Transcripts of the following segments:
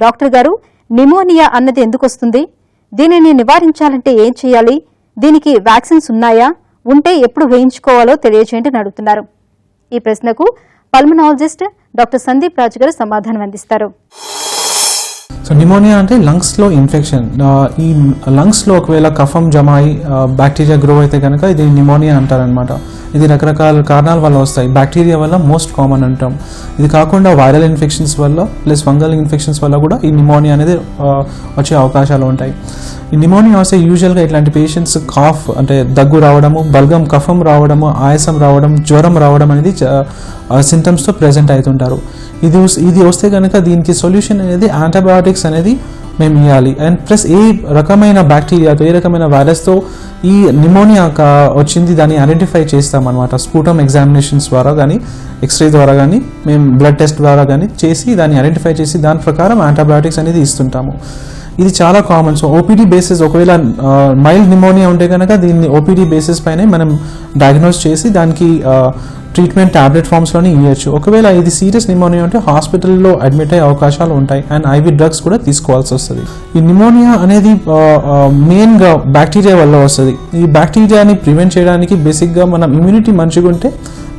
Doctor గారు, pneumonia అన్నది ఎందుకు వస్తుంది? దీనిని నివారించాలంటే ఏం చేయాలి? దీనికి వ్యాక్సిన్స్ ఉన్నాయా? ఉంటే ఎప్పుడు వేయించుకోవాలో తెలియజేయండి అని అడుగుతున్నారు. ఈ ప్రశ్నకు పల్మనాలజిస్ట్ డాక్టర్ సందీప్ రాజు గారు సమాధానం అందిస్తారు. సో నిమోనియా అంటే లంగ్స్లో ఇన్ఫెక్షన్. ఈ లంగ్స్లో ఒకవేళ కఫం జమ అయి బ్యాక్టీరియా గ్రో అయితే కనుక ఇది నిమోనియా అంటారనమాట. ఇది రకరకాల కారణాల వల్ల వస్తాయి. బ్యాక్టీరియా వల్ల మోస్ట్ కామన్ అంటాం. ఇది కాకుండా వైరల్ ఇన్ఫెక్షన్స్ వల్ల ప్లస్ ఫంగల్ ఇన్ఫెక్షన్స్ వల్ల కూడా ఈ నిమోనియా అనేది వచ్చే అవకాశాలు ఉంటాయి. ఈ నిమోనియా వస్తే యూజువల్గా ఇట్లాంటి పేషెంట్స్ కాఫ్ అంటే దగ్గు రావడము, బల్గం కఫం రావడము, ఆయాసం రావడం, జ్వరం రావడం అనేది సింటమ్స్తో ప్రెజెంట్ అవుతుంటారు. ఇది వస్తే కనుక దీనికి సొల్యూషన్ అనేది యాంటీబయాటిక్స్ అనేది మేము ఇవ్వాలి. అండ్ ప్లస్ ఏ రకమైన బ్యాక్టీరియాతో ఏ రకమైన వైరస్తో ఈ నిమోనియా వచ్చింది దాన్ని ఐడెంటిఫై చేస్తామన్నమాట. స్పూటమ్ ఎగ్జామినేషన్స్ ద్వారా కానీ ఎక్స్రే ద్వారా కానీ మేము బ్లడ్ టెస్ట్ ద్వారా కానీ చేసి దాన్ని ఐడెంటిఫై చేసి దాని ప్రకారం యాంటీబయాటిక్స్ అనేది ఇస్తుంటాము. ఇది చాలా కామన్. సో ఓపీడీ బేసిస్ ఒకవేళ మైల్డ్ నిమోనియా ఉంటే కనుక దీన్ని ఓపీడీ బేసిస్ పైనే మనం డయాగ్నోస్ చేసి దానికి ట్రీట్మెంట్ టాబ్లెట్ ఫామ్స్లోనే ఇవ్వచ్చు. ఒకవేళ ఇది సీరియస్ నిమోనియా ఉంటే హాస్పిటల్లో అడ్మిట్ అయ్యే అవకాశాలు ఉంటాయి అండ్ ఐవీ డ్రగ్స్ కూడా తీసుకోవాల్సి వస్తుంది. ఈ నిమోనియా అనేది మెయిన్గా బ్యాక్టీరియా వల్ల వస్తుంది. ఈ బ్యాక్టీరియాని ప్రివెంట్ చేయడానికి బేసిక్గా మనం ఇమ్యూనిటీ మంచిగా ఉంటే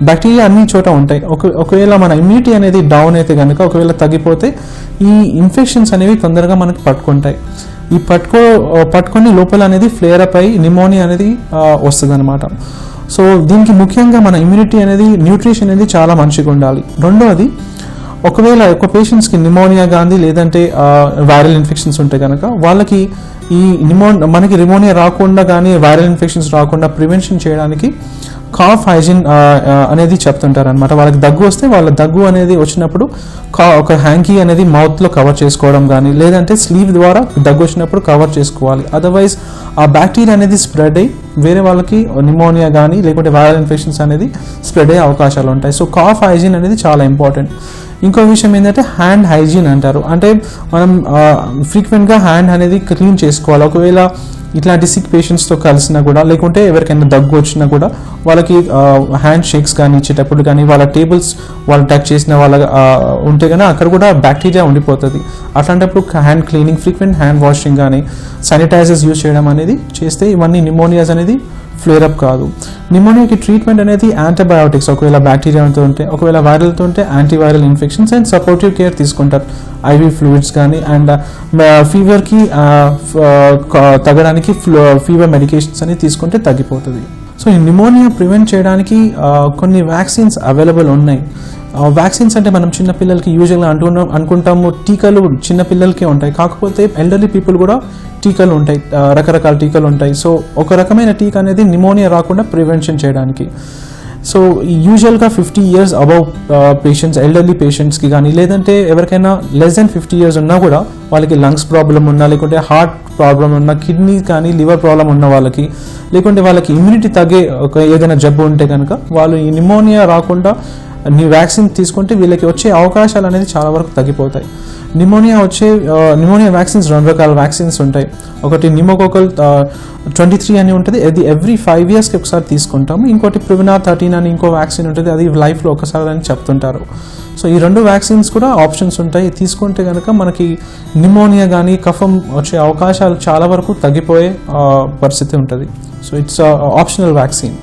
బ్యాక్టీరియా అన్ని చోట ఉంటాయి. ఒకవేళ మన ఇమ్యూనిటీ అనేది డౌన్ అయితే కనుక ఒకవేళ తగ్గిపోతే ఈ ఇన్ఫెక్షన్స్ అనేవి తొందరగా మనకి పట్టుకుంటాయి. ఈ పట్టుకొని లోపల అనేది ఫ్లేర్ అప్ అయి నిమోనియా అనేది వస్తుంది అనమాట. సో దీనికి ముఖ్యంగా మన ఇమ్యూనిటీ అనేది న్యూట్రిషన్ అనేది చాలా మంచిగా ఉండాలి. రెండోది ఒకవేళ పేషెంట్స్కి నిమోనియా కానీ లేదంటే వైరల్ ఇన్ఫెక్షన్స్ ఉంటే కనుక వాళ్ళకి ఈ మనకి నిమోనియా రాకుండా కానీ వైరల్ ఇన్ఫెక్షన్స్ రాకుండా ప్రివెన్షన్ చేయడానికి కాఫ్ హైజీన్ అనేది చెప్తుంటారు అనమాట. వాళ్ళకి దగ్గు వస్తే వాళ్ళ దగ్గు అనేది వచ్చినప్పుడు ఒక హ్యాంకీ అనేది మౌత్లో కవర్ చేసుకోవడం కానీ లేదంటే స్లీవ్ ద్వారా దగ్గు వచ్చినప్పుడు కవర్ చేసుకోవాలి. అదర్వైజ్ ఆ బ్యాక్టీరియా అనేది స్ప్రెడ్ అయ్యి వేరే వాళ్ళకి నిమోనియా కానీ లేకుంటే వైరల్ ఇన్ఫెక్షన్స్ అనేది స్ప్రెడ్ అయ్యే అవకాశాలు ఉంటాయి. సో కాఫ్ హైజీన్ అనేది చాలా ఇంపార్టెంట్. ఇంకో విషయం ఏంటంటే హ్యాండ్ హైజీన్ అంటారు. అంటే మనం ఫ్రీక్వెంట్గా హ్యాండ్ అనేది క్లీన్ చేసుకోవాలి. ఒకవేళ ఇట్లాంటి సిక్ పేషెంట్స్తో కలిసినా కూడా లేకుంటే ఎవరికైనా దగ్గు వచ్చినా కూడా వాళ్ళకి హ్యాండ్ షేక్స్ కానీ ఇచ్చేటప్పుడు కానీ వాళ్ళ టేబుల్స్ వాళ్ళు టచ్ చేసిన వాళ్ళ ఉంటే కానీ అక్కడ కూడా బ్యాక్టీరియా ఉండిపోతుంది. అట్లాంటప్పుడు hand cleaning, frequent hand washing కానీ శానిటైజర్స్ యూజ్ చేయడం అనేది చేస్తే ఇవన్నీ నిమోనియాస్ అనేది ఫ్లేర్ అప్ కాదు. నిమోనియాకి ట్రీట్మెంట్ అనేది యాంటీబయాటిక్స్ ఒకవేళ బ్యాక్టీరియాతో ఉంటే, ఒకవేళ వైరల్తో ఉంటే antiviral infections and supportive care తీసుకుంటారు. ఐవీ ఫ్లూయిడ్స్ కానీ అండ్ ఫీవర్కి తగ్గడానికి ఫీవర్ మెడికేషన్స్ అని తీసుకుంటే తగ్గిపోతుంది. సో ఈ నిమోనియా ప్రివెంట్ చేయడానికి కొన్ని వ్యాక్సిన్స్ అవైలబుల్ ఉన్నాయి. వ్యాక్సిన్స్ అంటే మనం చిన్నపిల్లలకి యూజువల్గా అనుకుంటాము టీకాలు చిన్నపిల్లలకే ఉంటాయి. కాకపోతే ఎల్డర్లీ పీపుల్ కూడా టీకాలు ఉంటాయి, రకరకాల టీకాలు ఉంటాయి. సో ఒక రకమైన టీకా అనేది నిమోనియా రాకుండా ప్రివెన్షన్ చేయడానికి. సో యూజువల్గా 50 years అబవ్ పేషెంట్స్, ఎల్డర్లీ పేషెంట్స్కి కానీ లేదంటే ఎవరికైనా లెస్ దెన్ 50 years ఉన్నా కూడా వాళ్ళకి లంగ్స్ ప్రాబ్లం ఉన్నా లేకుంటే హార్ట్ ప్రాబ్లం ఉన్న, కిడ్నీ కానీ లివర్ ప్రాబ్లం ఉన్న వాళ్ళకి లేకుంటే వాళ్ళకి ఇమ్యూనిటీ తగ్గే ఏదైనా జబ్బు ఉంటే కనుక వాళ్ళు ఈ నిమోనియా రాకుండా వ్యాక్సిన్ తీసుకుంటే వీళ్ళకి వచ్చే అవకాశాలు అనేది చాలా వరకు తగ్గిపోతాయి. నిమోనియా వ్యాక్సిన్స్ 2 రకాల వ్యాక్సిన్స్ ఉంటాయి. ఒకటి నిమోకోకల్ 23 అని ఉంటుంది, అది ఎవ్రీ 5 yearsకి ఒకసారి తీసుకుంటాము. ఇంకోటి ప్రివినార్ 13 అని ఇంకో వ్యాక్సిన్ ఉంటుంది, అది లైఫ్లో ఒకసారి అని చెప్తుంటారు. సో ఈ 2 వ్యాక్సిన్స్ కూడా ఆప్షన్స్ ఉంటాయి. తీసుకుంటే కనుక మనకి నిమోనియా కానీ కఫం వచ్చే అవకాశాలు చాలా వరకు తగ్గిపోయే పరిస్థితి ఉంటుంది. So it's optional vaccine.